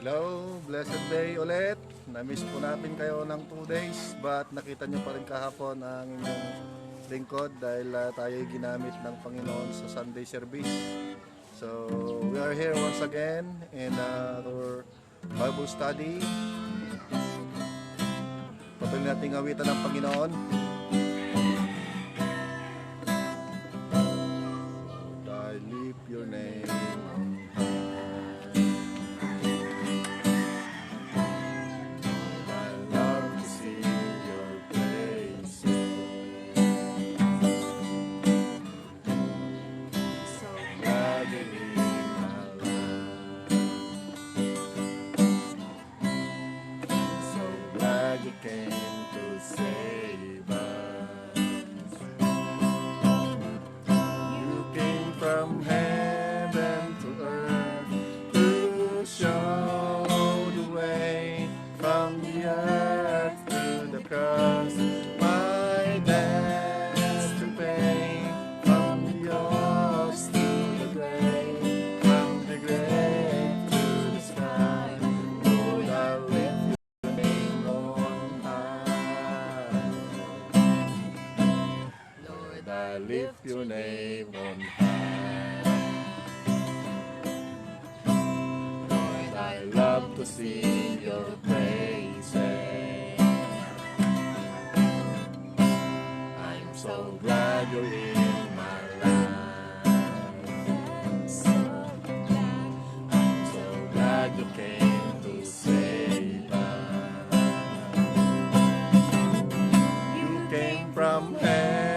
Hello, blessed day ulit. Na-miss po natin kayo ng 2 days but nakita nyo pa rin kahapon ang inyong lingkod dahil tayo ginamit ng Panginoon sa Sunday service. So, we are here once again in our Bible study. Patuloy nating awitan ng Panginoon. So, I lift your name. Lift your name on high. Lord, I love to sing your praises. I'm so glad you're in my life. I'm so glad you came to save us. You came from heaven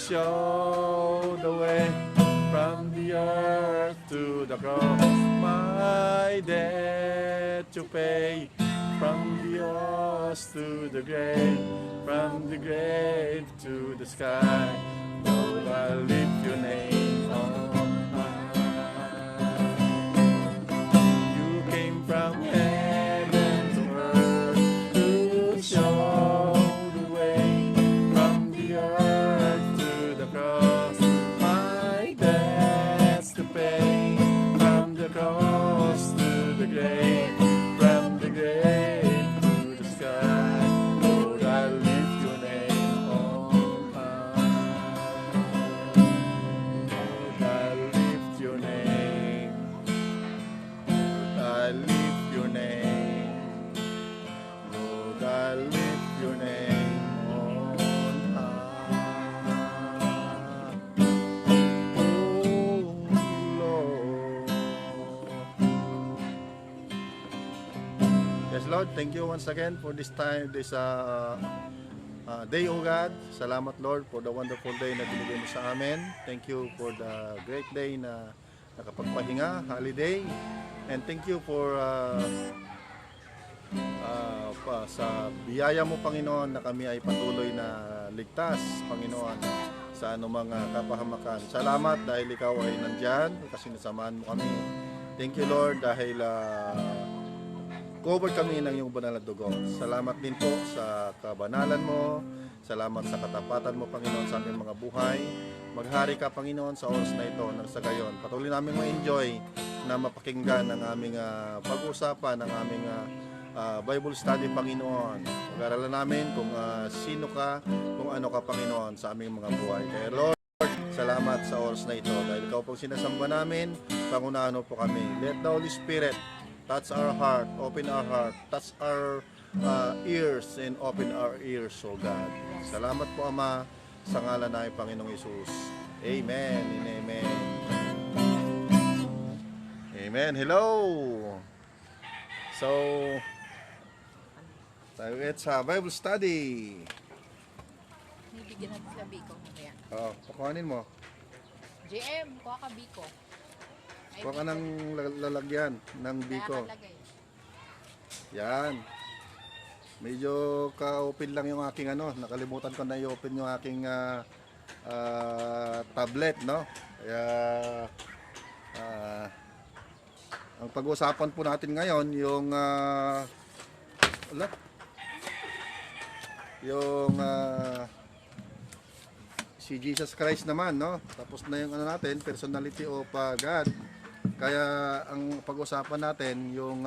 show the way from the earth to the cross, my debt to pay, from the earth to the grave, from the grave to the sky. Lord, I lift your name on high. You came from heaven to earth to show the way from the earth to the cross, my debts to pay, from the cross to the grave, from the grave to the sky. Lord, I lift your name on high. Lord, I lift your name. Lord, I lift your name. Lord, I lift your name on Yes, Lord, thank you once again for this time, this day, O God. Salamat, Lord, for the wonderful day na binigay mo sa amin. Thank you for the great day na nakapagpahinga, holiday. And thank you for sa biyaya mo, Panginoon, na kami ay patuloy na ligtas, Panginoon, sa anumang kapahamakan. Salamat dahil ikaw ay nandyan kasi nasamahan mo kami. Thank you, Lord, dahil cover kami ng iyong banal na dugo. Salamat din po sa kabanalan mo. Salamat sa katapatan mo, Panginoon, sa aming mga buhay. Maghari ka, Panginoon, sa oras na ito nang sa gayon. Patuloy namin ma-enjoy na mapakinggan ang aming pag-uusapan, ang aming Bible study, Panginoon. Pag-aralan namin kung sino ka, kung ano ka, Panginoon, sa aming mga buhay. Kaya, Lord, salamat sa oras na ito. Dahil ikaw pong sinasamba namin, pangunahan mo po kami. Let the Holy Spirit touch our heart, open our heart, touch our ears and open our ears, O God. Salamat po, Ama, sa ngalan ng Panginoong Hesus. Amen and amen. Amen. Hello! So, it's a Bible study. Bibigyan natin sila biko mamaya. Pakuhanin mo. JM, kuha ka biko. Ay, Kuha ka ng lalagyan ng biko. Yan. Medyo ka-open lang yung aking nakalimutan ko na i-open yung aking tablet, no? Kaya ang pag-uusapan po natin ngayon yung si Jesus Christ naman, no? Tapos na yung natin, personality of God. Kaya ang pag-usapan natin yung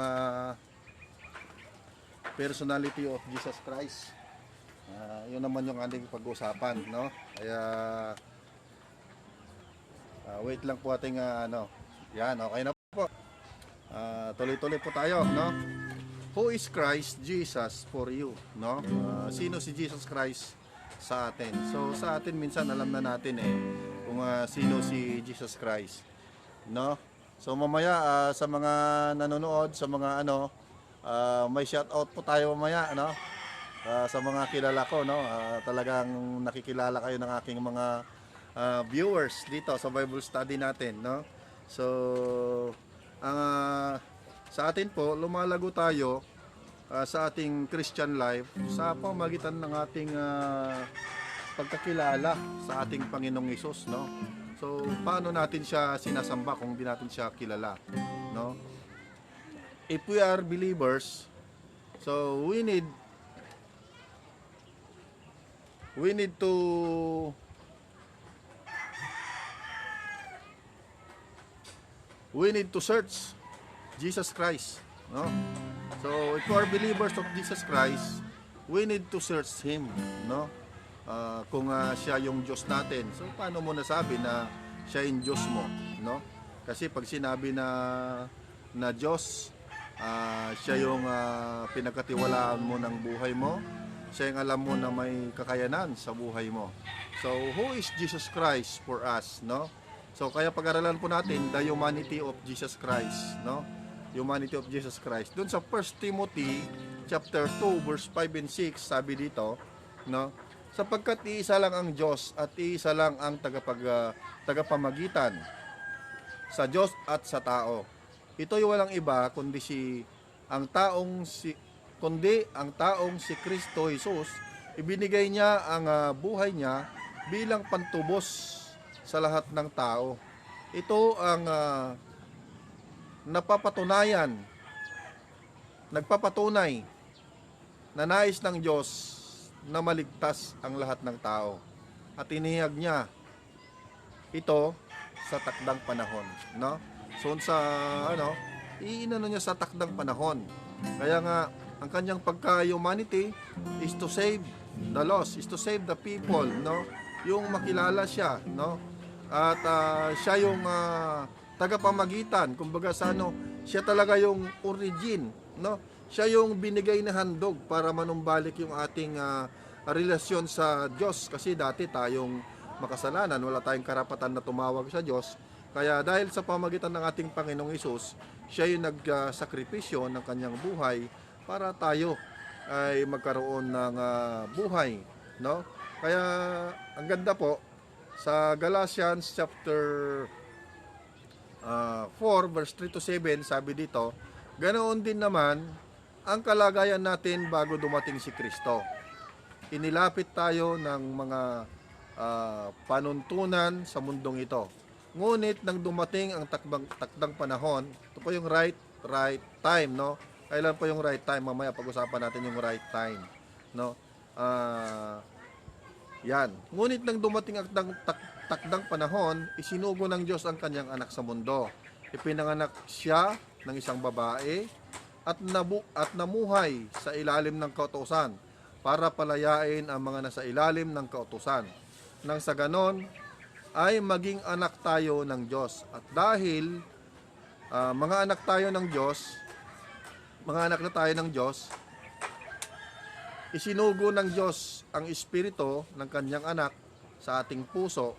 personality of Jesus Christ. Yun naman yung ating pag-usapan, no? Kaya wait lang po ating yan, okay na po. Tuloy-tuloy po tayo, no? Who is Christ Jesus for you, no? Sino si Jesus Christ sa atin? So sa atin minsan alam na natin kung sino si Jesus Christ, no? So mamaya sa mga nanonood, sa mga may shout out po tayo mamaya, no? Sa mga kilala ko, no? Talagang nakikilala kayo ng aking mga viewers dito sa Bible study natin, no? So sa atin po lumalago tayo sa ating Christian life sa pamamagitan ng ating pagkakilala sa ating Panginoong Hesus, no? So paano natin siya sinasamba kung di natin siya kilala, no? If we are believers, so we need to search Jesus Christ, no? So if we are believers of Jesus Christ, we need to search Him, no? Kung siya yung Diyos natin, so paano mo nasabi na siya yung Diyos mo, no? Kasi pag sinabi na Diyos, siya yung pinagkatiwalaan mo ng buhay mo, siya yung alam mo na may kakayanan sa buhay mo. So who is Jesus Christ for us, no? So kaya pag-aralan po natin the humanity of Jesus Christ, no? Humanity of Jesus Christ. Doon sa 1 Timothy chapter 2 verse 5 and 6, sabi dito, no? Sapagkat iisa lang ang Diyos at iisa lang ang tagapamagitan sa Diyos at sa tao. Ito'y walang iba kundi ang taong si Kristo Jesus. Ibinigay niya ang buhay niya bilang pantubos sa lahat ng tao. Ito ang nagpapatunay na nais ng Diyos na maligtas ang lahat ng tao. At inihag niya ito sa takdang panahon, no? So sa iinano niya sa takdang panahon. Kaya nga ang kanyang pagka-humanity is to save the lost, is to save the people, no? Yung makilala siya, no? At siya yung tagapamagitan, kumbaga siya talaga yung origin, no? Siya yung binigay na handog para manumbalik yung ating relasyon sa Diyos, kasi dati tayong makasalanan, wala tayong karapatan na tumawag sa Diyos. Kaya dahil sa pamagitan ng ating Panginoong Hesus, siya yung nagsakripisyo ng kanyang buhay para tayo ay magkaroon ng buhay, no? Kaya ang ganda po sa Galatians chapter 4 verse 3 to 7, sabi dito, ganoon din naman ang kalagayan natin bago dumating si Kristo. Inilapit tayo ng mga panuntunan sa mundong ito. Ngunit nang dumating ang takdang panahon, ito po yung right time, no? Kailan po yung right time? Mamaya pag-usapan natin yung right time, no? Yan. Ngunit nang dumating ang takdang panahon, isinugo ng Diyos ang kanyang anak sa mundo. Ipinanganak siya ng isang babae at namuhay sa ilalim ng kautusan para palayain ang mga nasa ilalim ng kautusan. Nang sa ganon ay maging anak tayo ng Diyos. At dahil mga anak na tayo ng Diyos, isinugo ng Diyos ang espiritu ng kanyang anak sa ating puso,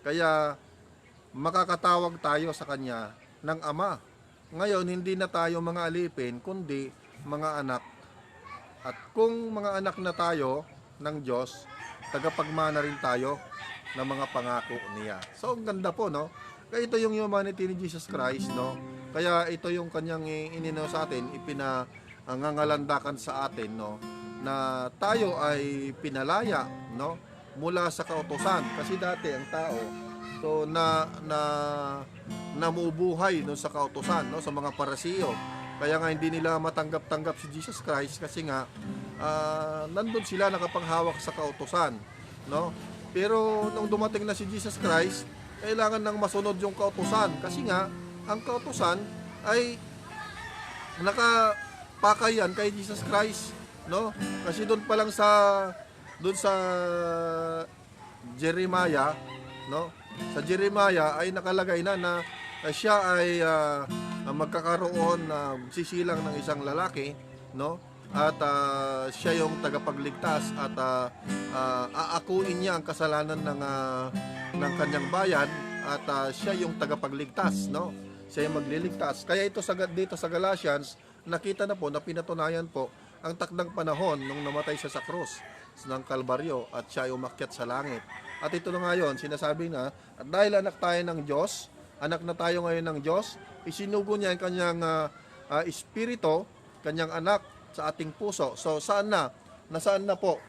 kaya makakatawag tayo sa kanya ng Ama. Ngayon, hindi na tayo mga alipin, kundi mga anak. At kung mga anak na tayo ng Diyos, tagapagmana rin tayo ng mga pangako niya. So, ang ganda po, no? Kaya ito yung humanity ni Jesus Christ, no? Kaya ito yung kanyang inino sa atin, ipinangangalandakan sa atin, no? Na tayo ay pinalaya, no? Mula sa kautusan. Kasi dati ang tao, so namubuhay no, sa kautusan, no, sa mga parasiyo. Kaya nga hindi nila matanggap-tanggap si Jesus Christ kasi nga nandun sila nakapanghawak sa kautusan, no? Pero nung dumating na si Jesus Christ, kailangan nang masunod yung kautusan kasi nga ang kautusan ay nakapakayan kay Jesus Christ, no? Kasi doon pa lang sa Jeremiah, no? Sa Jeremiah ay nakalagay na siya ay magkakaroon sisilang ng isang lalaki, no? At siya yung tagapagligtas at aakuin niya ang kasalanan ng kanyang bayan at siya yung tagapagligtas, no? Siya yung magliligtas. Kaya ito dito sa Galatians, nakita na po na pinatunayan po ang takdang panahon nung namatay siya sa krus ng Kalbaryo at siya ay umakyat sa langit. At ito na ngayon, sinasabi na, at dahil anak tayo ng Diyos, anak na tayo ngayon ng Diyos, isinugo niya ang kanyang espiritu, kanyang anak sa ating puso. So, saan na? Nasaan na po?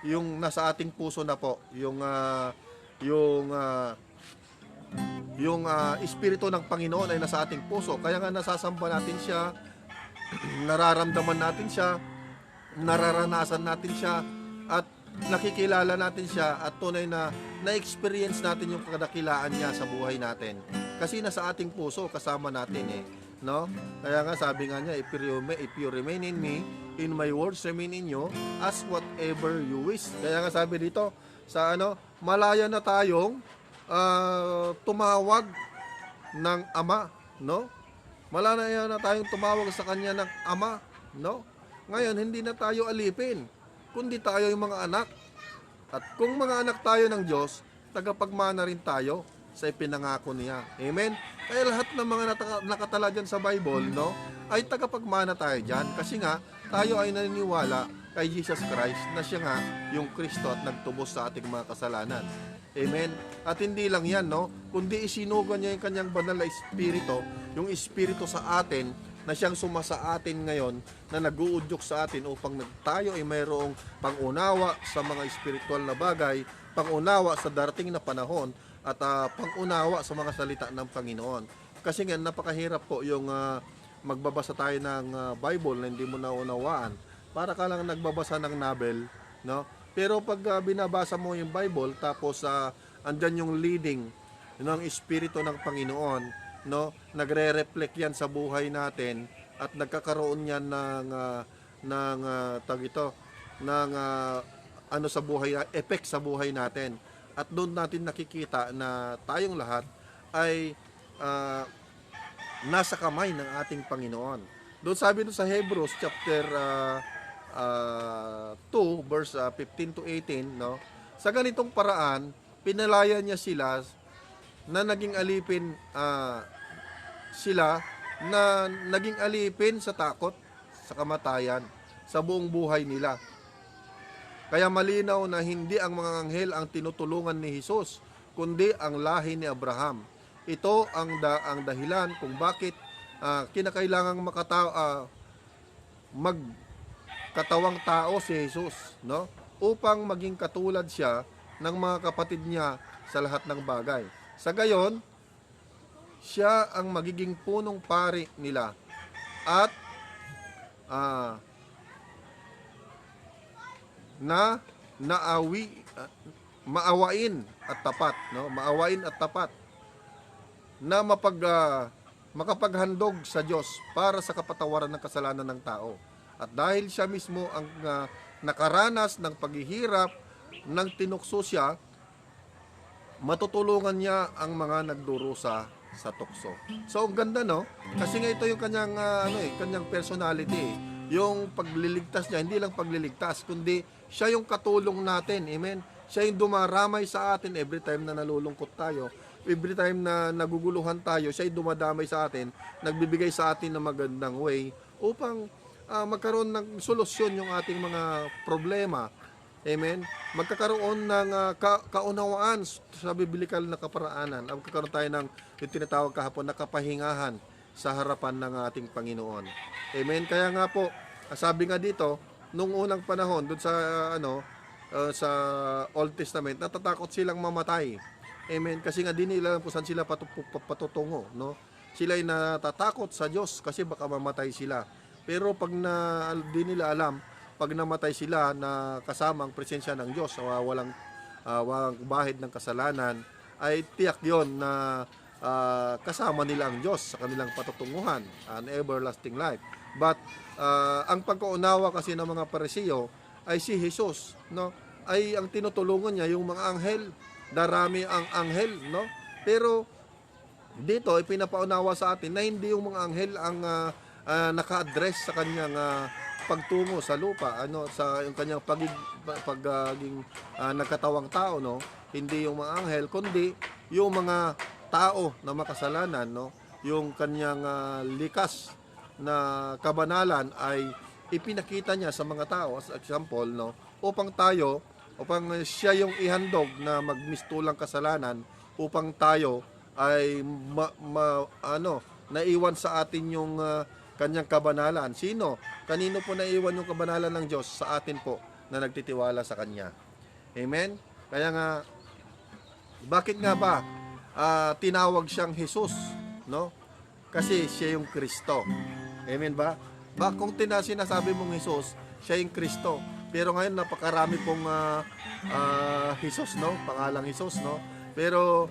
Yung nasa ating puso na po. Yung espiritu ng Panginoon ay nasa ating puso. Kaya nga nasasamba natin siya, nararamdaman natin siya, nararanasan natin siya, at nakikilala natin siya at tunay na na-experience natin yung kadakilaan niya sa buhay natin. Kasi nasa ating puso, kasama natin no? Kaya nga sabi nga niya, if you remain in me, in my words remain in you, ask whatever you wish. Kaya nga sabi dito, sa malaya na tayong tumawag ng Ama, no? Malaya na tayong tumawag sa Kanya ng Ama, no? Ngayon, hindi na tayo alipin, kundi tayo yung mga anak. At kung mga anak tayo ng Diyos, tagapagmana rin tayo sa ipinangako niya. Amen? Kaya lahat ng mga nakatala dyan sa Bible, no, ay tagapagmana tayo dyan. Kasi nga, tayo ay naniniwala kay Jesus Christ na siya nga yung Kristo at nagtubos sa ating mga kasalanan. Amen? At hindi lang yan, no, kundi isinugan niya yung kanyang banal na espiritu, yung espiritu sa atin, na siyang sumasa atin ngayon, na nag-uudyok sa atin upang tayo ay mayroong pangunawa sa mga espiritual na bagay, pangunawa sa darating na panahon, at pangunawa sa mga salita ng Panginoon. Kasi nga, napakahirap po yung magbabasa tayo ng Bible na hindi mo naunawaan. Para ka lang nagbabasa ng novel, no? Pero pag binabasa mo yung Bible, tapos andyan yung leading ng espiritu ng Panginoon, no, nagre-reflect yan sa buhay natin at nagkakaroon yan ng sa buhay, effect sa buhay natin. At doon natin nakikita na tayong lahat ay nasa kamay ng ating Panginoon. Doon sabi doon sa Hebrews chapter 2 verse 15 to 18, no, sa ganitong paraan pinalaya niya sila na naging alipin sila na naging alipin sa takot, sa kamatayan, sa buong buhay nila. Kaya malinaw na hindi ang mga anghel ang tinutulungan ni Jesus, kundi ang lahi ni Abraham. Ito ang dahilan kung bakit kinakailangang magkatawang tao si Jesus, no? Upang maging katulad siya ng mga kapatid niya sa lahat ng bagay. Sa gayon, siya ang magiging punong pari nila at maawain at tapat, no? Maawain at tapat na makapaghandog sa Diyos para sa kapatawaran ng kasalanan ng tao. At dahil siya mismo ang nakaranas ng paghihirap ng tinukso siya, matutulungan niya ang mga nagdurusa sa tukso. So, ang ganda, no? Kasi nga ito yung kanyang kanyang personality. yung pagliligtas niya, hindi lang pagliligtas, kundi siya yung katulong natin. Amen? Siya yung dumaramay sa atin every time na nalulungkot tayo. Every time na naguguluhan tayo, siya yung dumadamay sa atin, nagbibigay sa atin ng magandang way upang magkaroon ng solusyon yung ating mga problema. Amen? Magkakaroon ng kaunawaan sa biblikal na kaparaanan. Magkakaroon tayo ng yung tinatawag kahapon na kapahingahan sa harapan ng ating Panginoon. Amen? Kaya nga po, sabi nga dito, nung unang panahon, doon sa sa Old Testament, natatakot silang mamatay. Amen? Kasi nga di nila alam kung saan sila patutungo. No? Sila ay natatakot sa Diyos kasi baka mamatay sila. Pero pag di nila alam, pag namatay sila na kasama ang presensya ng Diyos, walang bahid ng kasalanan, ay tiyak yon na kasama nila ang Diyos sa kanilang patutunguhan, an everlasting life. But ang pagkaunawa kasi ng mga Pariseo ay si Jesus, no? Ay ang tinutulungan niya yung mga anghel, darami ang anghel, no? Pero dito ay pinapaunawa sa atin na hindi yung mga anghel ang naka-address sa kanyang pagtungo sa lupa, sa yung kanyang pagiging nagkatawang tao, no? Hindi yung mga anghel kundi yung mga tao na makasalanan, no? Yung kanyang likas na kabanalan ay ipinakita niya sa mga tao as example, no? Upang siya yung ihandog na magmistulang kasalanan, upang tayo ay naiwan sa atin yung kanyang kabanalan. Sino? Kanino po naiwan yung kabanalan ng Diyos? Sa atin po na nagtitiwala sa Kanya. Amen? Kaya nga, bakit nga ba tinawag siyang Jesus? No? Kasi siya yung Kristo. Amen ba? Kung sinasabi mong Jesus, siya yung Kristo. Pero ngayon napakarami pong Jesus, no? Pangalang Jesus, no? Pero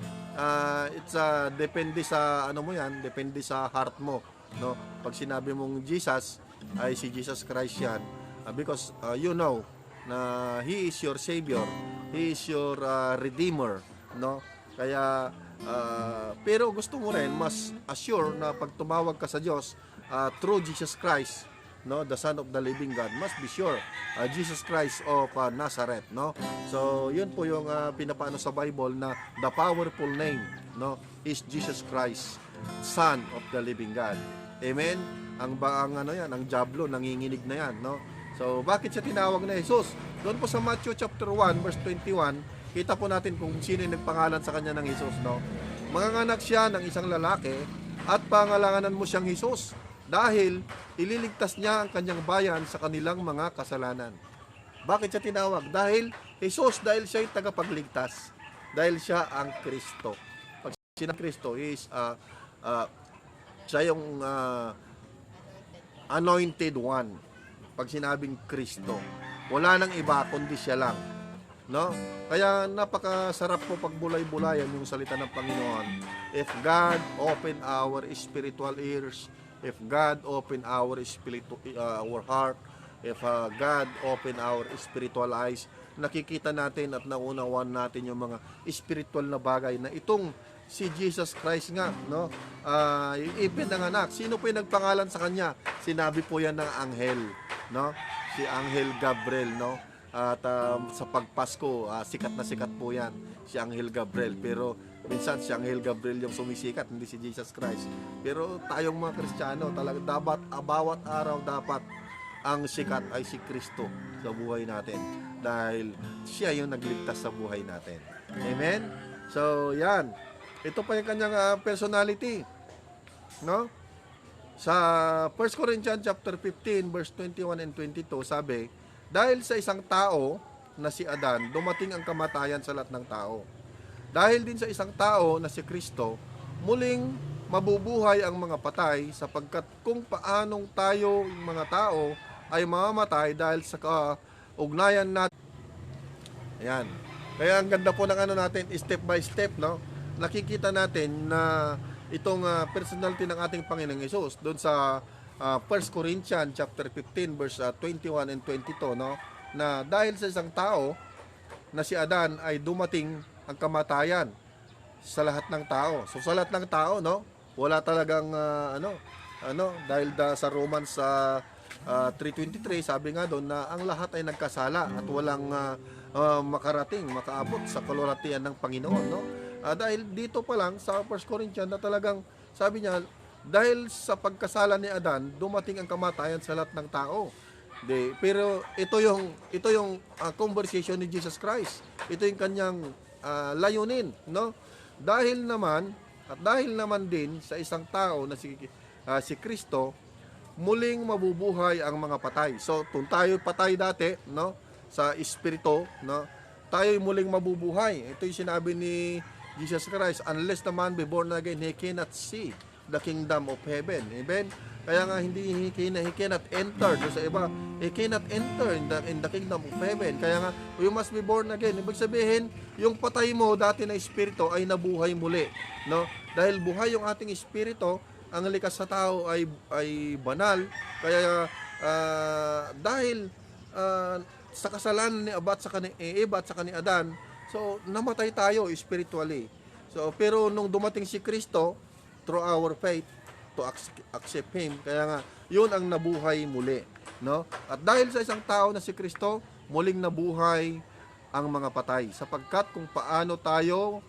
depende sa depende sa heart mo, no? Pag sinabi mong Jesus, ay si Jesus Christ yan, because you know na He is your Savior, He is your Redeemer, no? Kaya pero gusto mo rin mas assure na pag tumawag ka sa Diyos through Jesus Christ, no, the Son of the Living God, must be sure Jesus Christ of Nazareth, no? So yun po yung pinapaano sa Bible na the powerful name, no, is Jesus Christ, Son of the Living God. Amen? Ang diablo nanginginig na yan, no? So bakit siya tinawag na Jesus? Doon po sa Matthew chapter 1 verse 21, kita po natin kung sino yung nagpangalan sa kanya ng Jesus, no? Manganganak siya ng isang lalaki at pangalanganan mo siyang Jesus dahil ililigtas niya ang kanyang bayan sa kanilang mga kasalanan. Bakit siya tinawag? Dahil Jesus, dahil siya yung tagapagligtas. Dahil siya ang Kristo. Pag sinabing Kristo is siya yung anointed one. Pag sinabing Kristo, wala nang iba kundi siya lang, no? Kaya napakasarap po pagbulay-bulayan yung salita ng Panginoon. If God open our spiritual ears, if God open our our heart, if God open our spiritual eyes, nakikita natin at naunawan natin yung mga spiritual na bagay na itong si Jesus Christ nga, no? Ipinanganak. Sino po yung nagpangalan sa kanya? Sinabi po yan ng anghel, no? Si Anghel Gabriel, no? At sa pagpasko, sikat na sikat po yan, si Anghel Gabriel. Pero minsan si Anghel Gabriel yung sumisikat, hindi si Jesus Christ. Pero tayong mga Kristiyano, talaga bawat araw dapat ang sikat ay si Kristo sa buhay natin. Dahil siya yung nagligtas sa buhay natin. Amen? So, yan. Ito pa yung kanyang personality. No? Sa 1 Corinthians chapter 15 verse 21 and 22 sabi, dahil sa isang tao na si Adan, dumating ang kamatayan sa lahat ng tao. Dahil din sa isang tao na si Kristo, muling mabubuhay ang mga patay sapagkat kung paanong tayo mga tao ay mamamatay dahil sa kaugnayan natin. Ayan. Kaya ang ganda po ng natin, step by step, no? Nakikita natin na itong personality ng ating Panginoong Hesus doon sa 1 Corinthians chapter 15 verse 21 and 22, no? Na dahil sa isang tao na si Adan ay dumating ang kamatayan sa lahat ng tao. So sa lahat ng tao, no? Wala talagang dahil sa Romans 3:23, sabi nga doon na ang lahat ay nagkasala at walang makaabot sa kalwalhatian ng Panginoon, no? Dahil dito pa lang sa 1 Corinthians na talagang sabi niya, dahil sa pagkasala ni Adan, dumating ang kamatayan sa lahat ng tao. Pero ito yung conversation ni Jesus Christ. Ito yung kanyang layunin, no? Dahil naman din sa isang tao na si Kristo, muling mabubuhay ang mga patay. So, kung tayo patay dati, no, sa espiritu, no, tayo muling mabubuhay. Ito yung sinabi ni Jesus Christ, unless the man be born again, he cannot see the kingdom of heaven. Amen? Kaya nga he cannot enter. Sa iba, he cannot enter in the kingdom of heaven. Kaya nga, you must be born again. Ibig sabihin, yung patay mo dati na espiritu ay nabuhay muli, no? Dahil buhay yung ating espiritu, ang likas sa tao ay banal. Kaya dahil sa kasalanan ni Eva at sa ni Adan, so namatay tayo spiritually. So pero nung dumating si Kristo, through our faith to accept him, kaya nga yun ang nabuhay muli, no? At dahil sa isang tao na si Kristo, muling nabuhay ang mga patay, sapagkat kung paano tayo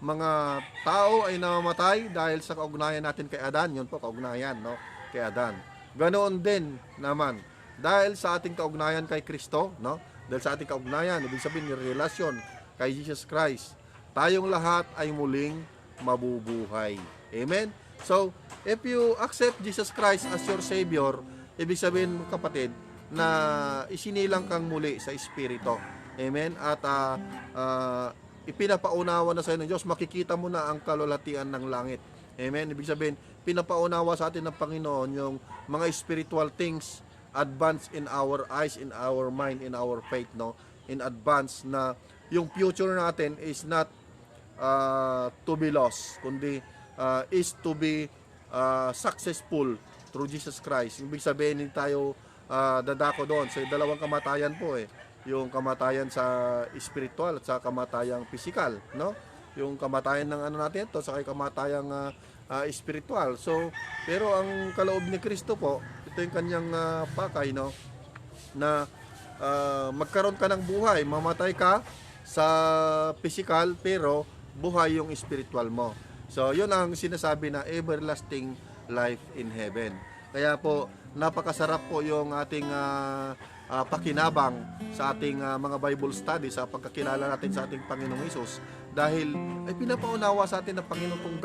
mga tao ay namamatay dahil sa kaugnayan natin kay Adan, yun po kaugnayan, no, kay Adan. Ganoon din naman dahil sa ating kaugnayan kay Kristo, no, dahil sa ating kaugnayan, ibig sabihin ng relasyon kay Jesus Christ, tayong lahat ay muling mabubuhay. Amen. So, if you accept Jesus Christ as your Savior, ibig sabihin, kapatid, na isinilang kang muli sa Espiritu. Amen. At ipinapaunawa na sa iyo ng Diyos, makikita mo na ang kalwalhatian ng langit. Amen. Ibig sabihin, pinapaunawa sa atin ng Panginoon yung mga spiritual things advance in our eyes, in our mind, in our faith, no? In advance na yung future natin is not to be lost, kundi is to be successful through Jesus Christ. Ibig sabihin, hindi tayo dadako doon. So, dalawang kamatayan po yung kamatayan sa spiritual at sa kamatayang physical, no? Yung kamatayan ng ano natin ito, sa kamatayang spiritual. So, pero ang kaloob ni Kristo po, ito yung kanyang pakay, no? Na magkaroon ka ng buhay, mamatay ka sa physical, pero buhay yung spiritual mo. So, yun ang sinasabi na everlasting life in heaven. Kaya po, napakasarap po yung ating pakinabang sa ating mga Bible study, sa pagkakilala natin sa ating Panginoong Hesus, dahil ay pinapaunawa sa atin ng Panginoon kung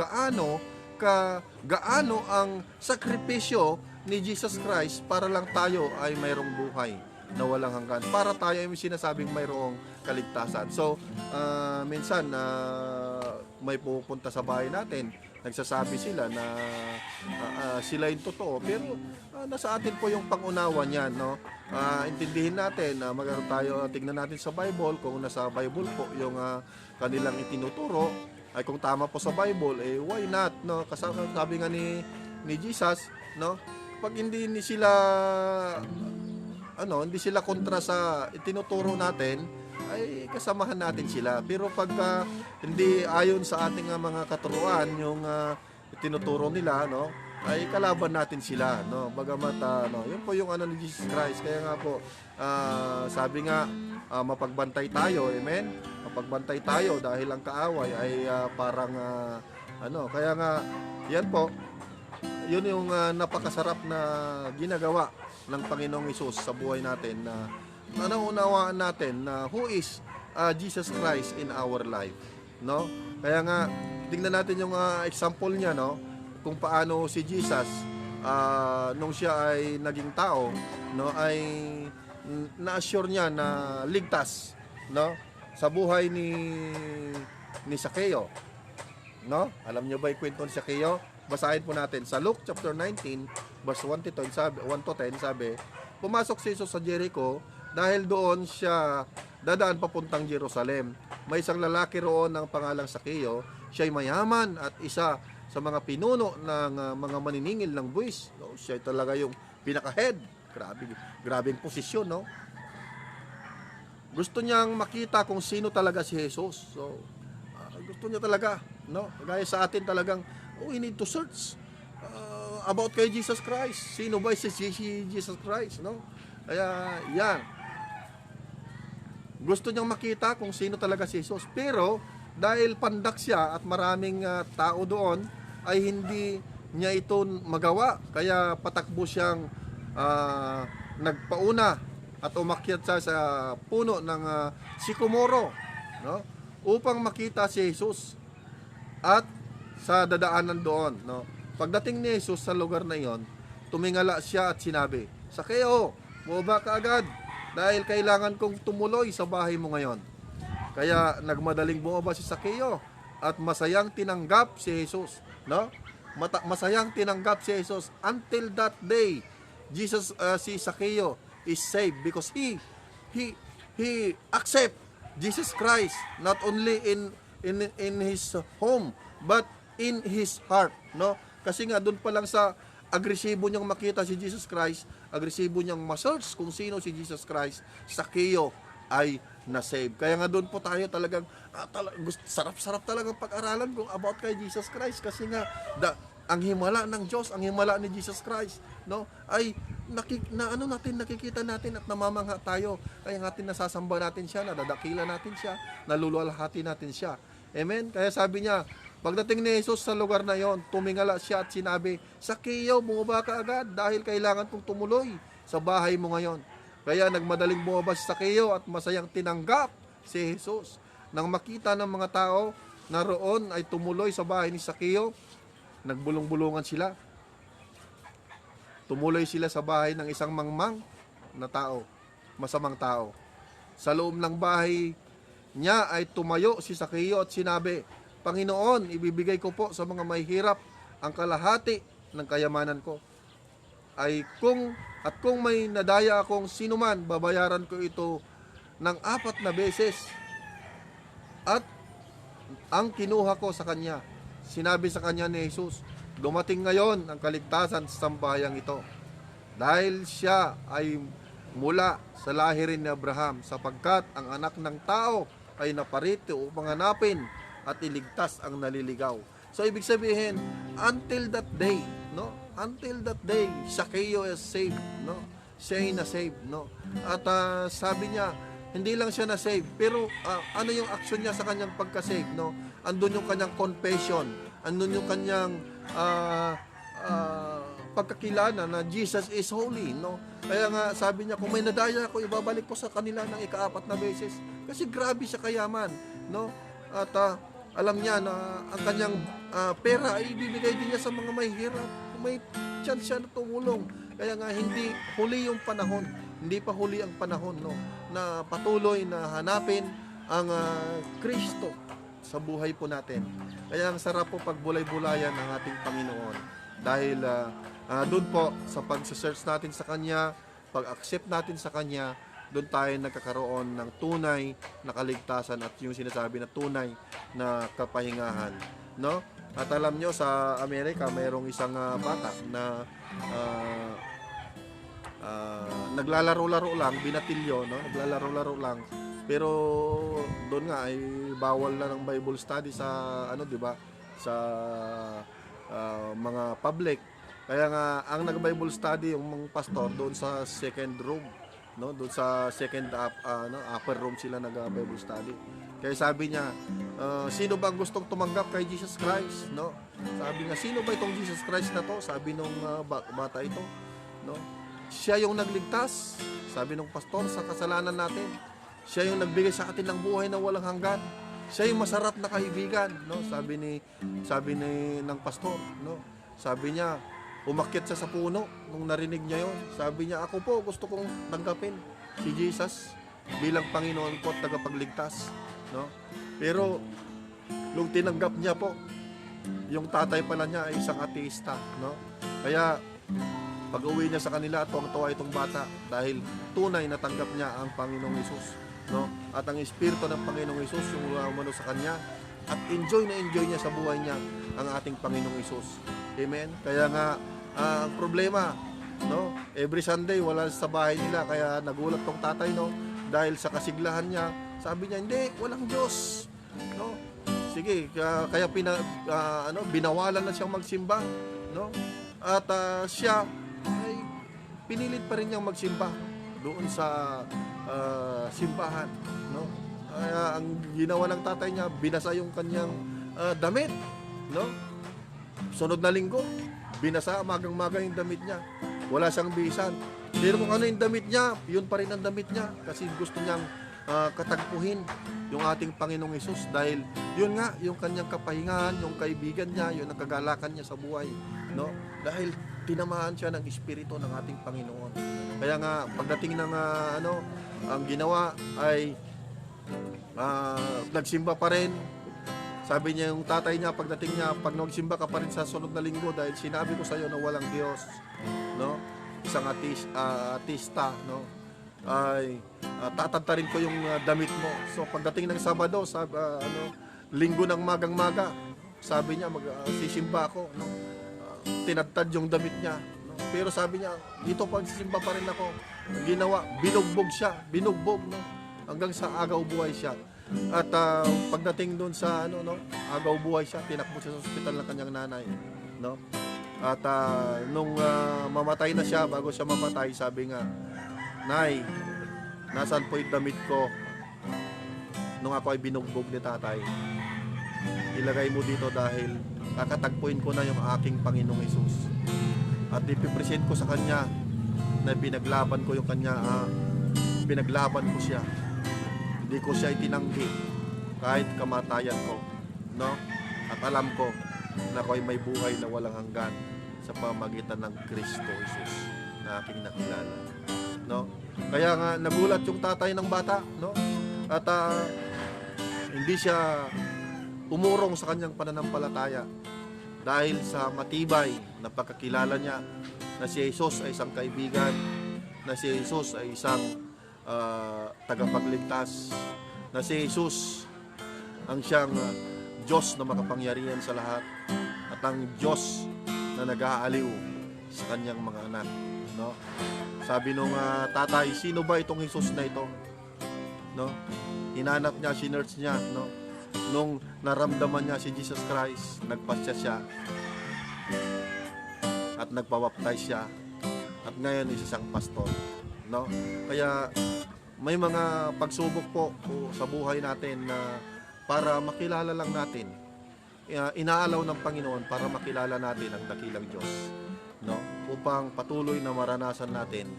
gaano ang sakripisyo ni Jesus Christ para lang tayo ay mayroong buhay na walang hanggan, para tayo ay sinasabing mayroong kaligtasan. So, minsan may pupunta sa bahay natin, nagsasabi sila na sila yung totoo, pero nasa atin po yung pangunawa niyan, no? Intindihin natin, magkaroon tayo, tignan natin sa Bible, kung nasa Bible po yung kanilang itinuturo, ay kung tama po sa Bible, why not, no? Kasi sabi nga ni Jesus, no? Pag hindi sila kontra sa itinuturo natin, ay kasamahan natin sila. Pero pagka hindi ayon sa ating mga katuruan yung itinuturo nila, no, ay kalaban natin sila, no. Bagamat yun po yung ni Jesus Christ. Kaya nga po sabi nga mapagbantay tayo, amen. Mapagbantay tayo dahil ang kaaway ay parang kaya nga yan po, yun yung napakasarap na ginagawa ng Panginoong Hesus sa buhay natin, na naunawaan natin na who is Jesus Christ in our life, no? Kaya nga tingnan natin yung example niya, no, kung paano si Jesus nung siya ay naging tao, no, ay na-assure niya na ligtas, no, sa buhay ni Sakeo, no? Alam niyo ba yung kwento ni Sakeo? Basahin po natin sa Luke chapter 19 verse 1 to 10, sabi, pumasok si Jesus sa Jericho, dahil doon siya dadaan papuntang Jerusalem. May isang lalaki roon ng pangalang Sakeo. Siya'y mayaman at isa sa mga pinuno ng mga maniningil ng buwis. No, siya talaga yung pinaka-head. Grabing posisyon, no? Gusto niyang makita kung sino talaga si Jesus. So, gusto niya talaga, no? Gaya sa atin talagang, we need to search about kay Jesus Christ. Sino ba si Jesus Christ, no? Kaya yan, gusto niyang makita kung sino talaga si Jesus. Pero dahil pandak siya at maraming tao doon, ay hindi niya ito magawa. Kaya patakbo siyang nagpauna at umakyat siya sa puno ng sikomoro, no? Upang makita si Jesus at sa dadaanan doon, no? Pagdating ni Jesus sa lugar na iyon, tumingala siya at sinabi, Sakeo, bumaba ka agad dahil kailangan kong tumuloy sa bahay mo ngayon. Kaya nagmadaling bumaba si Sakeo at masayang tinanggap si Jesus, no? Masayang tinanggap si Jesus. Until that day, si Sakeo is saved because he accept Jesus Christ not only in his home but in his heart, no? Kasi nga doon pa lang sa agresibo niyang makita si Jesus Christ, agresibo niyang ma-search kung sino si Jesus Christ, Sakeo ay na-save. Kaya nga doon po tayo talagang sarap-sarap talagang pag-aralan kung about kay Jesus Christ kasi nga ang himala ng Diyos, ang himala ni Jesus Christ, no, ay nakikita natin at namamangha tayo. Kaya natin nasasamba natin siya, nadadakila natin siya, naluluwalhati natin siya. Amen? Kaya sabi niya, pagdating ni Jesus sa lugar na yon, tumingala siya at sinabi, Sakeo, bumaba ka agad dahil kailangan kong tumuloy sa bahay mo ngayon. Kaya nagmadaling bumaba si Sakeo at masayang tinanggap si Jesus. Nang makita ng mga tao na roon ay tumuloy sa bahay ni Sakeo, nagbulong-bulungan sila. Tumuloy sila sa bahay ng isang mangmang na tao, masamang tao. Sa loob ng bahay niya ay tumayo si Sakeo at sinabi, Panginoon, ibibigay ko po sa mga mahihirap ang kalahati ng kayamanan ko. Kung may nadaya akong sinuman, babayaran ko ito ng 4 na beses. At ang kinuha ko sa kanya, sinabi sa kanya ni Jesus, dumating ngayon ang kaligtasan sa sambayang ito. Dahil siya ay mula sa lahi rin ni Abraham, sapagkat ang anak ng tao ay naparito upang hanapin at iligtas ang naliligaw. So ibig sabihin, until that day, no? Until that day, Sakeo is saved, no? Siya ay na-save, no? At sabi niya, hindi lang siya na-save, pero ano yung action niya sa kanyang pagka-save, no? Andun yung kanyang confession, andun yung kanyang pagkakilala na Jesus is holy, no? Kaya nga sabi niya, kung may nadaya ako, ibabalik ko sa kanila ng 4 na beses. Kasi grabe siya kayaman, no? At alam niya na ang kanyang pera ay ibibigay din niya sa mga mahihirap. May chance siya na tumulong. Kaya nga hindi huli yung panahon. Hindi pa huli ang panahon, no, na patuloy na hanapin ang Kristo sa buhay po natin. Kaya ang sarap po pagbulay-bulayan ng ating Panginoon. Dahil doon po sa pag-search natin sa Kanya, pag-accept natin sa Kanya, doon tayo nagkakaroon ng tunay na kaligtasan at yung sinasabi na tunay na kapahingahan, no? At alam nyo, sa Amerika mayroong isang bata na naglalaro-laro lang, binatilyo, no? Naglalaro-laro lang. Pero doon nga ay bawal na ng Bible study sa di ba? Sa mga public. Kaya nga ang nag-Bible study yung mga pastor doon sa second room, no? Doon sa second upper room sila nag-Bible study. Kaya sabi niya, sino ba ang gustong tumanggap kay Jesus Christ, no? Sabi niya, sino ba itong Jesus Christ na to? Sabi nung bata ito, no? Siya yung nagligtas, sabi nung pastor, sa kasalanan natin. Siya yung nagbigay sa atin ng buhay na walang hanggan. Siya yung masarap na kaibigan, no? Sabi ng pastor, no? Sabi niya, umakyat siya sa puno nung narinig niya yon. Sabi niya, ako po gusto kong tanggapin si Jesus bilang Panginoon ko at tagapagligtas, no? Pero nung tinanggap niya po, yung tatay pala niya ay isang ateista, no? Kaya pag-uwi niya sa kanila, tuwang-tuwa itong bata dahil tunay na tanggap niya ang Panginoong Hesus, no? At ang Espiritu ng Panginoong Hesus yung umano sa kanya at enjoy niya sa buhay niya ang ating Panginoong Hesus. Amen? Kaya nga, ang problema, no? Every Sunday, wala sa bahay nila, kaya nagulat tong tatay, no? Dahil sa kasiglahan niya, sabi niya, hindi, walang Diyos, no? Sige, kaya binawalan na siyang magsimba, no? At siya ay pinilit pa rin niyang magsimba doon sa simbahan, no? Ang ginawa ng tatay niya, binasa yung kanyang damit, no? Sunod na linggo, binasa magang-maga yung damit niya. Wala siyang bisan. Pero kung ano yung damit niya, yun pa rin ang damit niya. Kasi gusto niyang katagpuhin yung ating Panginoong Hesus. Dahil yun nga, yung kanyang kapahingahan, yung kaibigan niya, yung nakagalakan niya sa buhay. No? Dahil tinamaan siya ng Espiritu ng ating Panginoon. Kaya nga, pagdating ng ang ginawa ay nagsimba pa rin. Sabi niya yung tatay niya, pagdating niya, pag nagsimba ka pa rin sa sunod na linggo dahil sinabi ko sa iyo na walang Diyos, no? Isang artista, no? Ay tatantarin ko yung damit mo. So pagdating ng Sabado, linggo ng magang-maga, sabi niya magsisimba ako, no? Tinadtad yung damit niya, no? Pero sabi niya, dito pagsisimba pa rin ako. Ang ginawa, binugbog, no? Hanggang sa agaw buhay siya. At pagdating doon sa agaw buhay siya, tinakbo siya sa ospital ng kanyang nanay, no? At nung mamatay na siya, bago siya mamatay, sabi nga, "Nay, nasaan po yung damit ko nung ako ay binugbog ni tatay? Ilagay mo dito dahil kakatagpuin ko na yung aking Panginoong Hesus. At ipipresent ko sa kanya na pinaglaban ko yung kanya, pinaglaban ko siya. Hindi ko siya itinanggi kahit kamatayan ko, no? At alam ko na ako ay may buhay na walang hanggan sa pamagitan ng Kristo Jesus na aking nakilala, no? Kaya nga nagulat yung tatay ng bata, no? At hindi siya umurong sa kanyang pananampalataya dahil sa matibay na pagkakilala niya na si Jesus ay isang kaibigan, na si Jesus ay isang tagapagligtas, na si Jesus ang siyang Diyos na makapangyarihan sa lahat at ang Diyos na nag-aaliw sa kanyang mga anak, no? Sabi nung tatay, sino ba itong Jesus na ito, no? Hinanap niya, sinearch niya, no? Nung naramdaman niya si Jesus Christ, nagpasya siya at nagpabaptize siya at ngayon isa siyang pastor, no? Kaya may mga pagsubok po sa buhay natin na para makilala lang natin, inaalaw ng Panginoon para makilala natin ang dakilang Diyos, no? Upang patuloy na maranasan natin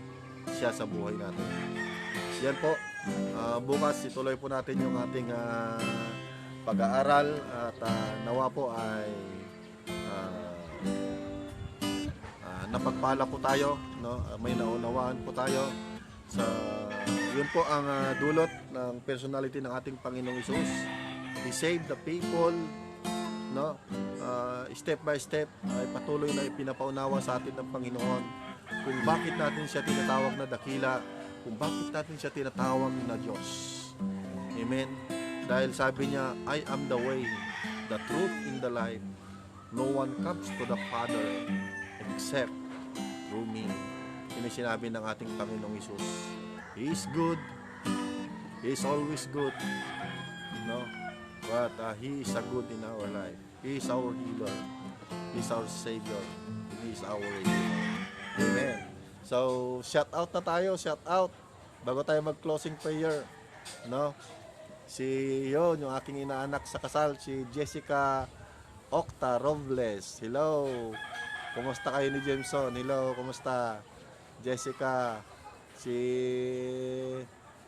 siya sa buhay natin. Yan po, bukas ituloy po natin yung ating pag-aaral at nawa po ay napagpala po tayo, no? May naunawaan po tayo sa yun po ang dulot ng personality ng ating Panginoong Hesus. He saved the people, no? Step by step ay patuloy na ipinapaunawa sa atin ng Panginoon kung bakit natin siya tinatawag na dakila, kung bakit natin siya tinatawag na Diyos. Amen. Dahil sabi niya, I am the way, the truth, and the life. No one comes to the Father except through me. Yun ang sinabi ng ating Panginoong Hesus. He is good. He is always good. No? But He is a good in our life. He is our healer. He is our Savior. He is our Redeemer. Amen. So, shout out na tayo. Shout out. Bago tayo mag-closing prayer. No? Yun, yung aking inaanak sa kasal, si Jessica Octa Robles. Hello. Kumusta kayo ni Jameson? Hello, kumusta? Jessica, si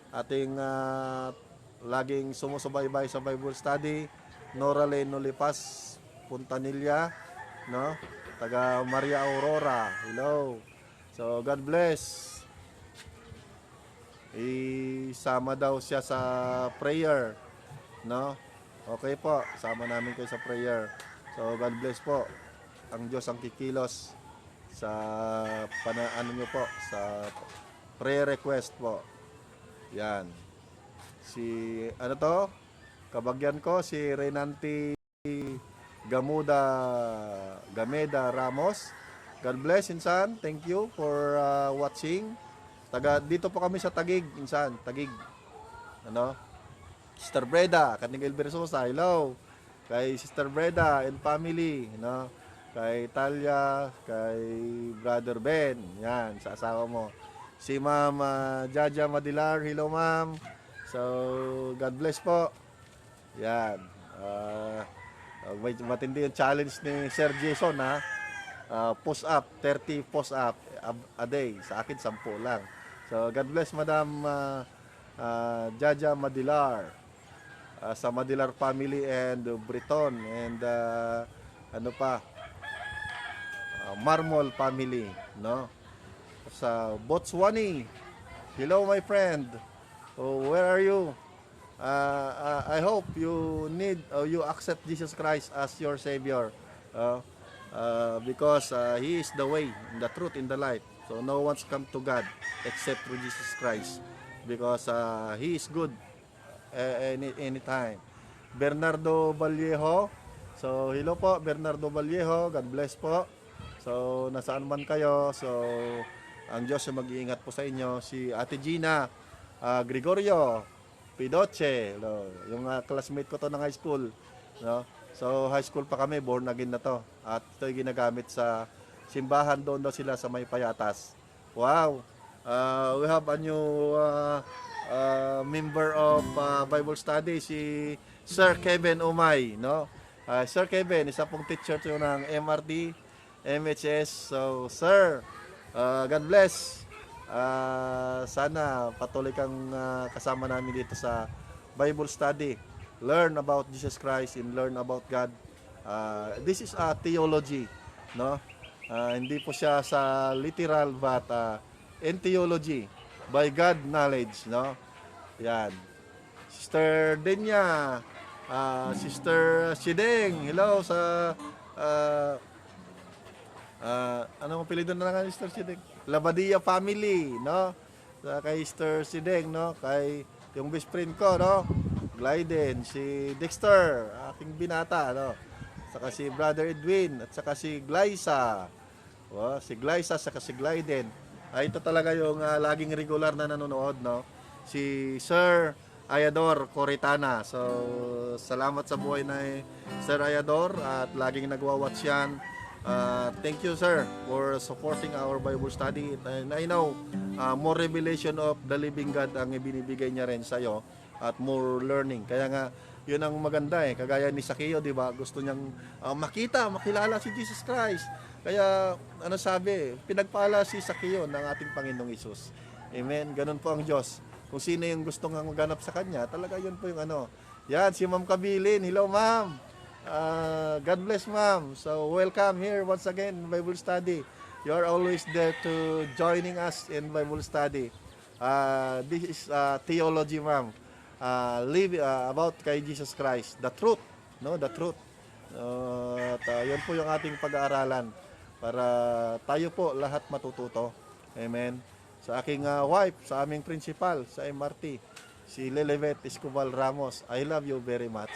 ating laging sumusubaybay sa Bible study, Nora Lane Nolipas Puntanilla, no? Taga Maria Aurora. Hello. So, God bless. Isama daw siya sa prayer, no? Okay po, sama namin kayo sa prayer. So, God bless po. Ang Diyos ang kikilos sa nyo po, sa prayer request po. Yan. Kabagyan ko, si Renanti Gameda Ramos. God bless, insan. Thank you for watching. Dito po kami sa Taguig, insan. Taguig. Sister Breda, Kating Elber Sosa, hello. Kay Sister Breda and family, kay Talia, kay Brother Ben, yan, sa asawa mo. Si Ma'am Jaja Madilar, hello ma'am. So, God bless po. Yan. May matindi yung challenge ni Sir Jason ha. Push up, 30 push up a day. Sa akin, 10 lang. So, God bless Madam Jaja Madilar. Sa Madilar family and Breton and ano pa, Marmol family, no? Sa Botswani. Hello my friend. Oh, where are you? I hope you you accept Jesus Christ as your Savior, because He is the way, the truth, and the light. So no one's come to God except through Jesus Christ, because He is good anytime. Bernardo Vallejo. So hello po Bernardo Vallejo. God bless po. So nasaan man kayo. So ang Diyos ay mag-iingat po sa inyo. Si Ate Gina Gregorio Pidoche, no? Yung classmate ko to ng high school, no? So high school pa kami, born again na to. At ito'y ginagamit sa simbahan, doon daw sila sa May Payatas. Wow! We have a new member of Bible study, si Sir Kevin Umay, no? Sir Kevin, isa pong teacher to ng MRT, MHS. So, Sir, God bless. Sana patuloy kang kasama namin dito sa Bible study. Learn about Jesus Christ and learn about God. This is a theology, no? Hindi po siya sa literal but in theology by God knowledge, no? Yan. Sister Denya, Sister Sideng, hello sa anong apelyido na nga ni Sister Sideng? Labadia family, no? Kay Sister Sideng, no? Kay yung best friend ko, no? Glyden, si Dexter, aking binata, no? Saka si Brother Edwin, at saka si Glyza. Si Glyza, saka si Glyden. Ito talaga yung laging regular na nanonood, no? Si Sir Ayador Coritana. So, salamat sa buhay na Sir Ayador at laging nagwa-watch yan. Thank you sir for supporting our Bible study, and I know more revelation of the living God ang ibinibigay niya rin sa iyo at more learning. Kaya nga yun ang maganda kagaya ni Sakeo, di ba? Gusto niyang makilala si Jesus Christ. Kaya ano sabi, pinagpala si Sakeo ng ating Panginoong Hesus. Amen. Ganun po ang Diyos. Kung sino yung gusto nga maganap sa kanya, talaga yun po yung ano. Yan, si Ma'am Kabilin. Hello ma'am. God bless ma'am. So welcome here once again in Bible study. You are always there to joining us in Bible study. This is theology ma'am. Live about kay Jesus Christ. The truth, no? The truth. Yan po yung ating pag-aaralan para tayo po lahat matututo. Amen. Sa aking wife, sa aming principal sa MRT, si Lelevet Escobar Ramos. I love you very much.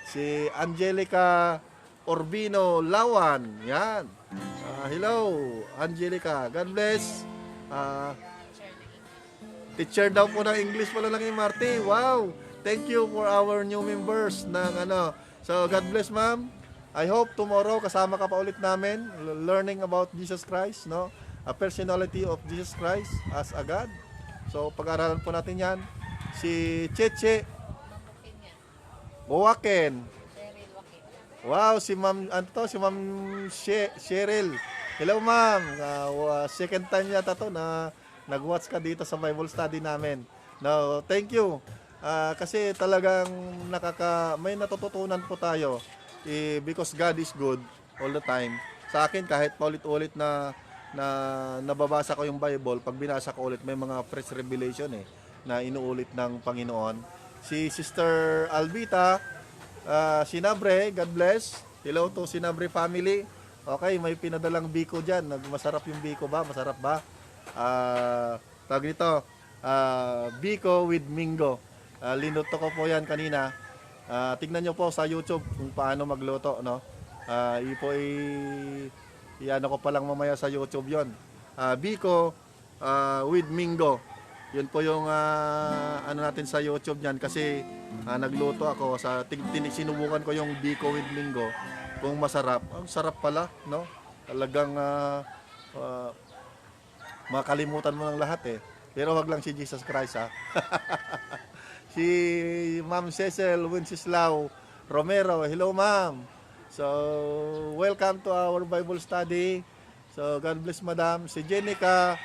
Si Angelica Orbino Lawan. Yan. Hello, Angelica. God bless. Teacher daw po ng English pala ng MRT. Wow. Thank you for our new members ng ano. So, God bless ma'am. I hope tomorrow kasama ka pa ulit namin learning about Jesus Christ, no? A personality of Jesus Christ as a God. So, pag-aralan po natin yan. Si Cheche Buwaken. Wow, si Ma'am Cheryl. Hello ma'am. Second time yata to na nag-watch ka dito sa Bible study namin. No, thank you. Kasi talagang may natututunan po tayo. Because God is good all the time. Sa akin kahit paulit-ulit na nababasa ko yung Bible, pag binasa ko ulit may mga fresh revelation na inuulit ng Panginoon. Si Sister Albita Sinabre, God bless. Hello to Sinabre family. Okay, may pinadalang biko dyan. Masarap yung biko ba? Masarap ba? Tawag nito, biko with mingo. Linuto ko po yan kanina. Tignan nyo po sa YouTube kung paano magluto, no? Iano ko pa lang mamaya sa YouTube yon. Biko with mingo. Yun po yung ano natin sa YouTube niyan kasi nagluto ako sinubukan ko yung biko with mingo. kung masarap. Ang sarap pala, no? Talagang ah, makalimutan mo ng lahat eh. Pero wag lang si Jesus Christ ha. Si Ma'am Cecil Wenceslao Romero. Hello ma'am. So, welcome to our Bible study. So, God bless madam. Si Jenica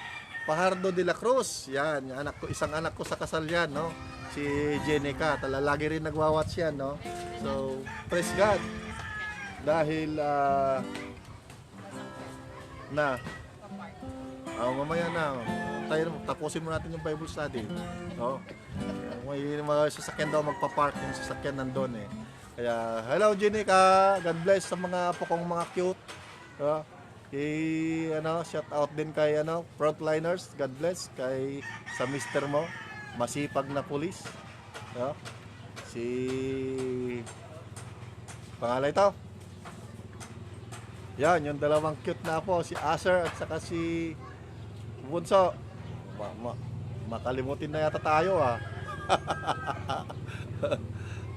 Pajardo de la Cruz. Yan, yung anak ko, isang anak ko sa kasal yan, no? Si Jenica, lagi rin nagwa-watch yan, no? So, praise God. Dahil, mamaya na. Tapusin mo natin yung Bible study. No? May mga sasakyan daw magpa-park yung sasakyan nandun eh. Kaya, hello Jenica, God bless sa mga apo kong mga cute. Shout out din kay frontliners, God bless kay sa mister mo, masipag na pulis. Si pangalan ito. Yan, yung dalawang cute na apo, si Aser at saka si Bunso. Makalimutin na yata tayo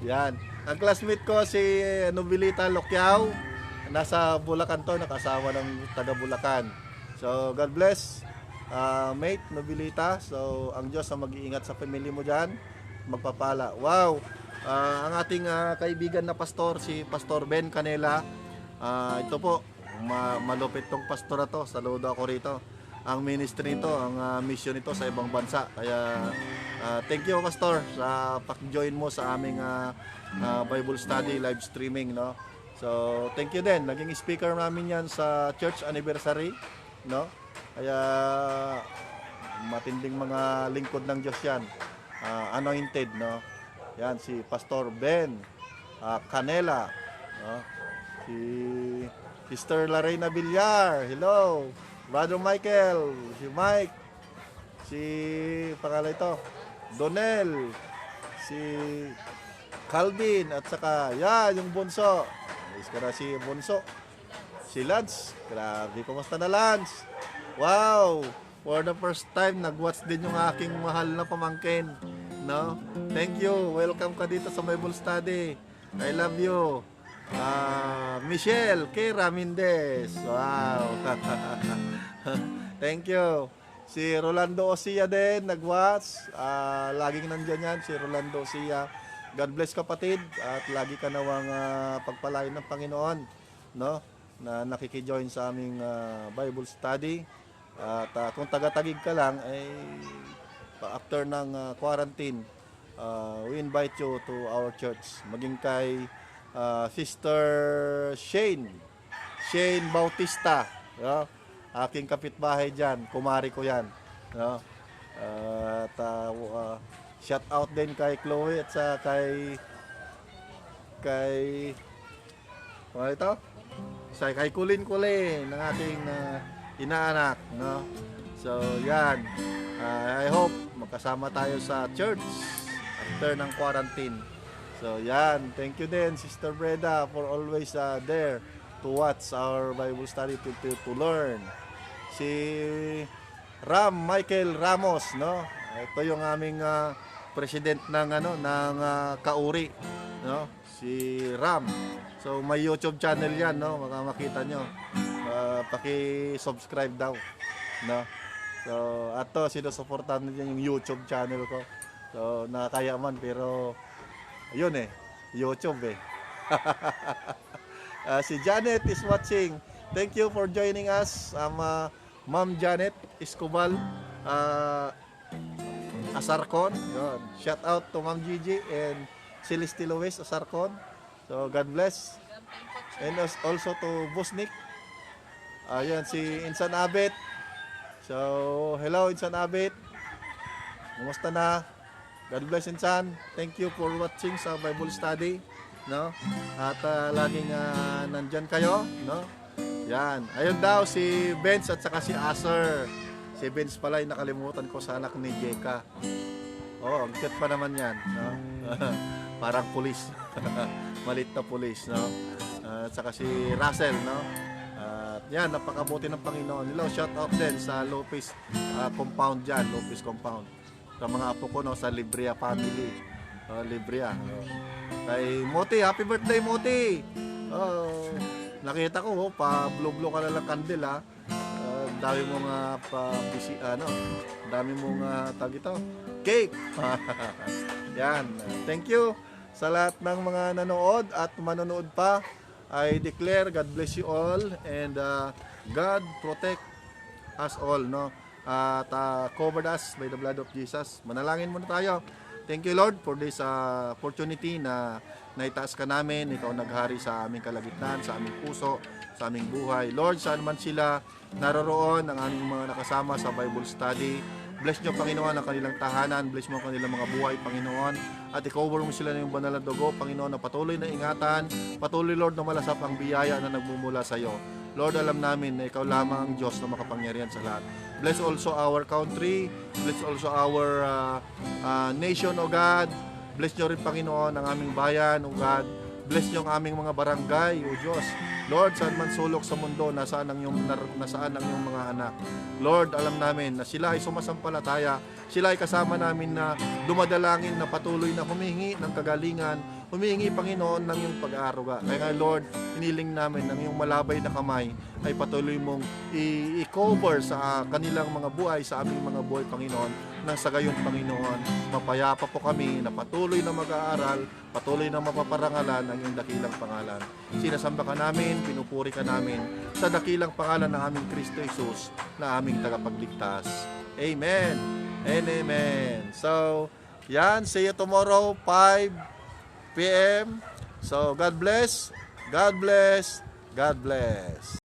Yan. Ang classmate ko si Nobilita Lokyao. Nasa Bulacan to, nakasama ng taga Bulacan. So, God bless, mate Nobilita. So, ang Diyos ang mag-iingat sa pamilya mo dyan. Magpapala. Wow! Ang ating kaibigan na pastor, si Pastor Ben Canela. Ito po, malupit tong pastor na to. Saludo ako rito. Ang ministry nito, ang mission nito sa ibang bansa. Kaya thank you pastor sa pag-join mo sa aming Bible study live streaming, no. So thank you din. Naging speaker namin 'yan sa church anniversary, no. Kaya matinding mga lingkod ng Diyos 'yan. Anointed, no. Yan si Pastor Ben Canela, no. Si Sister Larena Villar. Hello. Brother Michael, si Mike, si pangalan ito, Donel, si Calvin, at saka yan, yung Bunso. Ayos ka na si Bunso. Si Lance, grabe, kumusta na Lance? Wow, for the first time, nag-watch din yung aking mahal na pamangkin. No? Thank you, welcome ka dito sa Bible Study. I love you. Michelle K. Ramindez. Wow. Thank you. Si Rolando Osia din nag-watch. Laging nandiyan yan si Rolando Osia. God bless kapatid at lagi ka nawang pagpalain ng Panginoon, no? Na nakikijoin sa aming Bible study. At kung taga-Tagig ka lang ay after ng quarantine, we invite you to our church. Maging kay Sister Shane Bautista, no? Aking kapitbahay dyan, kumari ko yan, no? Shout out din kay Chloe at sa kay Kulin ng ating inaanak, no? So yan, I hope makasama tayo sa church after ng quarantine. So yan, thank you din Sister Breda for always there to watch our Bible study to learn. Si Michael Ramos, no? Ito yung aming president ng Kauri, no? Si Ram. So may YouTube channel 'yan, no? Makita nyo. Paki-subscribe daw, no? So ato sinusuportahan niya yung YouTube channel ko. So nakakaya man pero yun YouTube si Janet is watching. Thank you for joining us. Ma'am Janet Escobal Asarcon. Yun. Shout out to Ma'am Gigi and Celeste Luis Asarcon. So God bless. And also to Busnik. Ayan si Insan Abet. So hello Insan Abet. Kumusta na? God bless Insan. Thank you for watching sa Bible study, no? At laging nandyan kayo, no? Yan. Ayun daw si Benz at saka si Acer. Si Benz pala ay nakalimutan ko sa anak ni Jeka. Oh, ang cute pa naman yan, no? Parang pulis. Malit na pulis, no? At saka si Russell, no? Yan, napakabuti ng Panginoon. Hello, shout out din sa Lopez compound dyan, Lopez compound. Sa mga apo ko, no, sa Libria family. Libria. Kay Moti, happy birthday Moti. Oh, nakita ko, pa blue ka na lang candle ha. Dami mo nga pa bisi, ano, dami mo nga tag ito, cake. Yan, thank you sa lahat ng mga nanood at manonood pa. I declare God bless you all and God protect us all, no? At covered us by the blood of Jesus. Manalangin muna tayo. Thank you Lord for this opportunity na naitaas ka namin. Ikaw naghari sa aming kalagitnaan, sa aming puso, sa aming buhay. Lord, saan man sila naroroon, ang aming mga nakasama sa Bible study, bless nyo Panginoon ang kanilang tahanan, bless mo ang kanilang mga buhay Panginoon, at i-cover mo sila ng banal na dugo Panginoon, na patuloy na ingatan, patuloy Lord na malasap ang biyaya na nagmumula sa iyo. Lord, alam namin na ikaw lamang ang Diyos na makapangyarihan sa lahat. Bless also our country, bless also our nation, O God. Bless nyo rin Panginoon ang aming bayan, O God. Bless nyo ang aming mga barangay, O Diyos. Lord, saan man sulok sa mundo, nasaan ang iyong mga anak. Lord, alam namin na sila ay sumasampalataya, sila ay kasama namin na dumadalangin na patuloy na humingi ng kagalingan, humingi Panginoon ng iyong pag-aaruga. Kaya nga Lord, hiniling namin ng iyong malabay na kamay ay patuloy mong i-cover sa kanilang mga buhay, sa aming mga buhay Panginoon, nang sa gayon Panginoon, mapayapa po kami na patuloy na mag-aaral, patuloy na mapaparangalan ang iyong dakilang pangalan. Sinasamba ka namin, pinupuri ka namin sa dakilang pangalan ng aming Kristo Jesus na aming tagapagligtas. Amen and amen. So, yan, see you tomorrow, 5 p.m. So, God bless, God bless, God bless.